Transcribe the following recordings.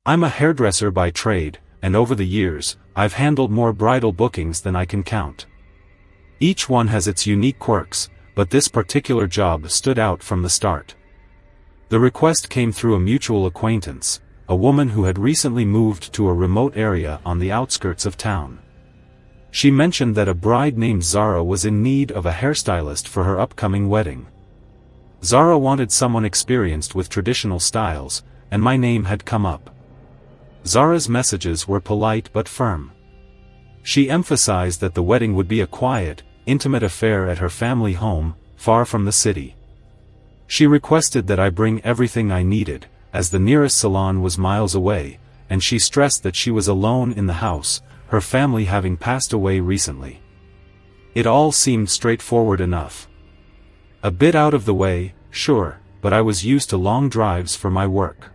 I'm a hairdresser by trade, and over the years, I've handled more bridal bookings than I can count. Each one has its unique quirks, but this particular job stood out from the start. The request came through a mutual acquaintance, a woman who had recently moved to a remote area on the outskirts of town. She mentioned that a bride named Zara was in need of a hairstylist for her upcoming wedding. Zara wanted someone experienced with traditional styles, and my name had come up. Zara's messages were polite but firm. She emphasized that the wedding would be a quiet, intimate affair at her family home, far from the city. She requested that I bring everything I needed, as the nearest salon was miles away, and she stressed that she was alone in the house, her family having passed away recently. It all seemed straightforward enough. A bit out of the way, sure, but I was used to long drives for my work.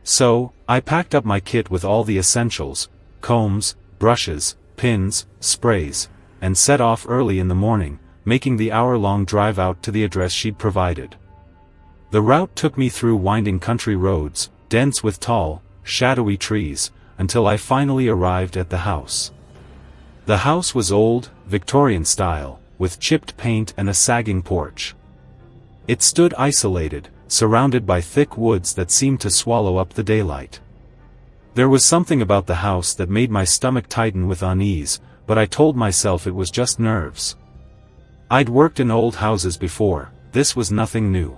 So, I packed up my kit with all the essentials, combs, brushes, pins, sprays, and set off early in the morning, making the hour-long drive out to the address she'd provided. The route took me through winding country roads, dense with tall, shadowy trees, until I finally arrived at the house. The house was old, Victorian style, with chipped paint and a sagging porch. It stood isolated, surrounded by thick woods that seemed to swallow up the daylight. There was something about the house that made my stomach tighten with unease, but I told myself it was just nerves. I'd worked in old houses before, this was nothing new.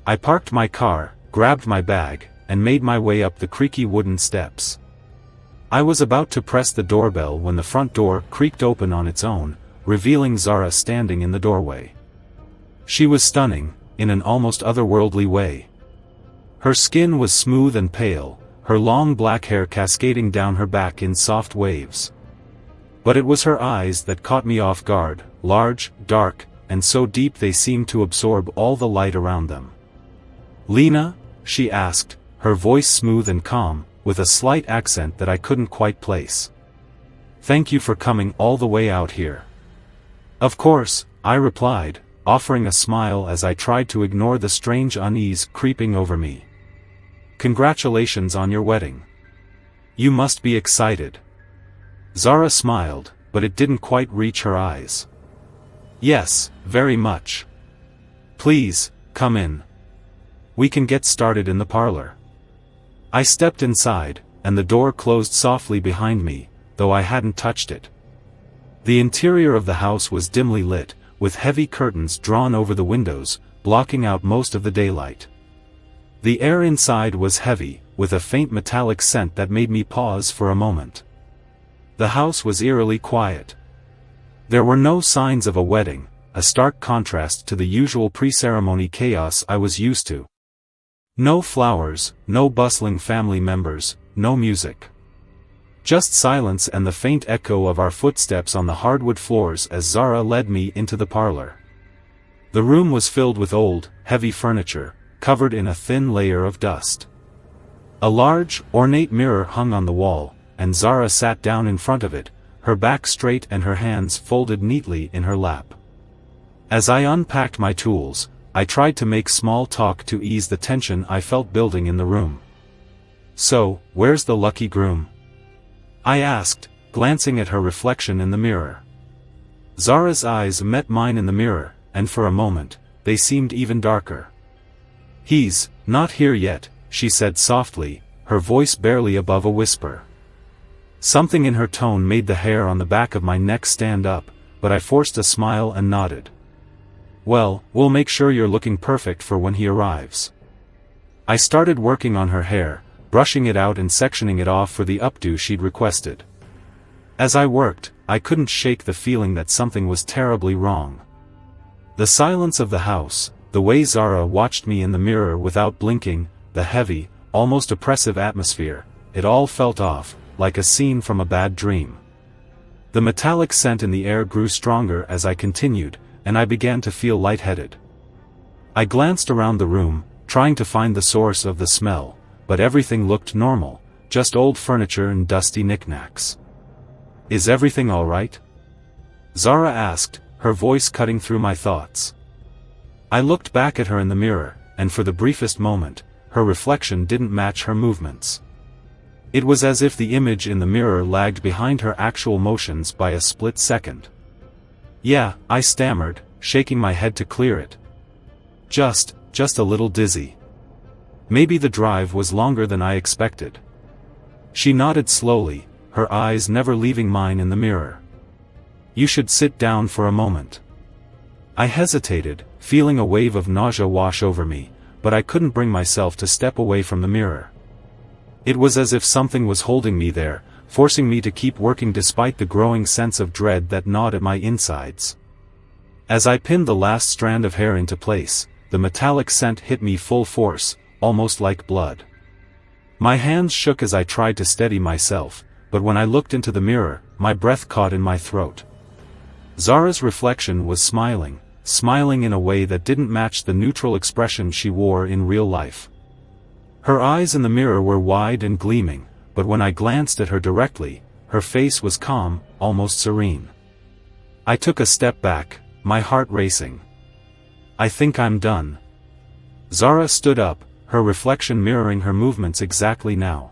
I parked my car, grabbed my bag, and made my way up the creaky wooden steps. I was about to press the doorbell when the front door creaked open on its own, revealing Zara standing in the doorway. She was stunning, in an almost otherworldly way. Her skin was smooth and pale, her long black hair cascading down her back in soft waves. But it was her eyes that caught me off guard, large, dark, and so deep they seemed to absorb all the light around them. "Lena?" she asked, her voice smooth and calm, with a slight accent that I couldn't quite place. "Thank you for coming all the way out here." "Of course," I replied, offering a smile as I tried to ignore the strange unease creeping over me. "Congratulations on your wedding. You must be excited." Zara smiled, but it didn't quite reach her eyes. "Yes, very much. Please, come in. We can get started in the parlor." I stepped inside, and the door closed softly behind me, though I hadn't touched it. The interior of the house was dimly lit, with heavy curtains drawn over the windows, blocking out most of the daylight. The air inside was heavy, with a faint metallic scent that made me pause for a moment. The house was eerily quiet. There were no signs of a wedding, a stark contrast to the usual pre-ceremony chaos I was used to. No flowers, no bustling family members, no music. Just silence and the faint echo of our footsteps on the hardwood floors as Zara led me into the parlor. The room was filled with old, heavy furniture, covered in a thin layer of dust. A large, ornate mirror hung on the wall, and Zara sat down in front of it, her back straight and her hands folded neatly in her lap. As I unpacked my tools, I tried to make small talk to ease the tension I felt building in the room. "So, where's the lucky groom?" I asked, glancing at her reflection in the mirror. Zara's eyes met mine in the mirror, and for a moment, they seemed even darker. "He's not here yet," she said softly, her voice barely above a whisper. Something in her tone made the hair on the back of my neck stand up, but I forced a smile and nodded. "Well, we'll make sure you're looking perfect for when he arrives." I started working on her hair, brushing it out and sectioning it off for the updo she'd requested. As I worked, I couldn't shake the feeling that something was terribly wrong. The silence of the house, the way Zara watched me in the mirror without blinking, the heavy, almost oppressive atmosphere, it all felt off, like a scene from a bad dream. The metallic scent in the air grew stronger as I continued, and I began to feel lightheaded. I glanced around the room, trying to find the source of the smell, but everything looked normal, just old furniture and dusty knickknacks. "Is everything all right?" Zara asked, her voice cutting through my thoughts. I looked back at her in the mirror, and for the briefest moment, her reflection didn't match her movements. It was as if the image in the mirror lagged behind her actual motions by a split second. "Yeah," I stammered, shaking my head to clear it. Just a little dizzy. Maybe the drive was longer than I expected." She nodded slowly, her eyes never leaving mine in the mirror. "You should sit down for a moment." I hesitated, feeling a wave of nausea wash over me, but I couldn't bring myself to step away from the mirror. It was as if something was holding me there, forcing me to keep working despite the growing sense of dread that gnawed at my insides. As I pinned the last strand of hair into place, the metallic scent hit me full force, almost like blood. My hands shook as I tried to steady myself, but when I looked into the mirror, my breath caught in my throat. Zara's reflection was smiling in a way that didn't match the neutral expression she wore in real life. Her eyes in the mirror were wide and gleaming, but when I glanced at her directly, her face was calm, almost serene. I took a step back, my heart racing. "I think I'm done." Zara stood up, her reflection mirroring her movements exactly now.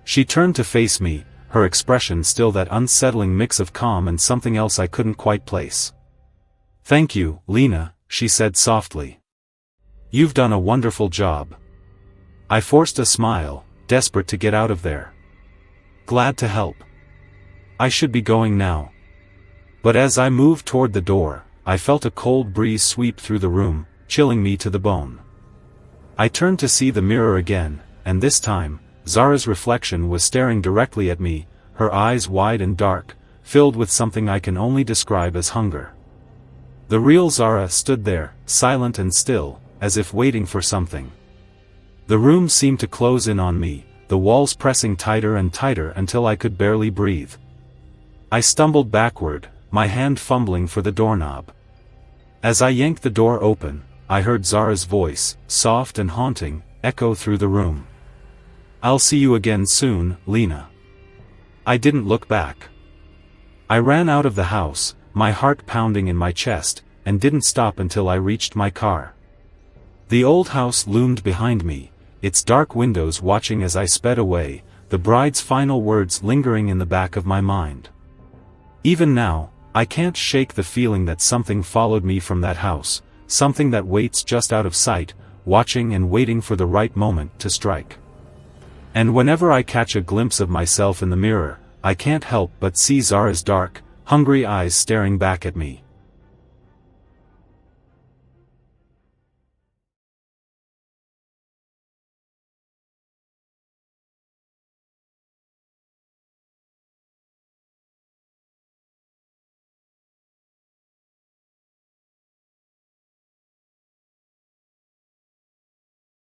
She turned to face me, her expression still that unsettling mix of calm and something else I couldn't quite place. "Thank you, Lena," she said softly. "You've done a wonderful job." I forced a smile, desperate to get out of there. "Glad to help. I should be going now." But as I moved toward the door, I felt a cold breeze sweep through the room, chilling me to the bone. I turned to see the mirror again, and this time, Zara's reflection was staring directly at me, her eyes wide and dark, filled with something I can only describe as hunger. The real Zara stood there, silent and still, as if waiting for something. The room seemed to close in on me, the walls pressing tighter and tighter until I could barely breathe. I stumbled backward, my hand fumbling for the doorknob. As I yanked the door open, I heard Zara's voice, soft and haunting, echo through the room. "I'll see you again soon, Lena." I didn't look back. I ran out of the house, my heart pounding in my chest, and didn't stop until I reached my car. The old house loomed behind me, its dark windows watching as I sped away, the bride's final words lingering in the back of my mind. Even now, I can't shake the feeling that something followed me from that house, something that waits just out of sight, watching and waiting for the right moment to strike. And whenever I catch a glimpse of myself in the mirror, I can't help but see Zara's dark, hungry eyes staring back at me.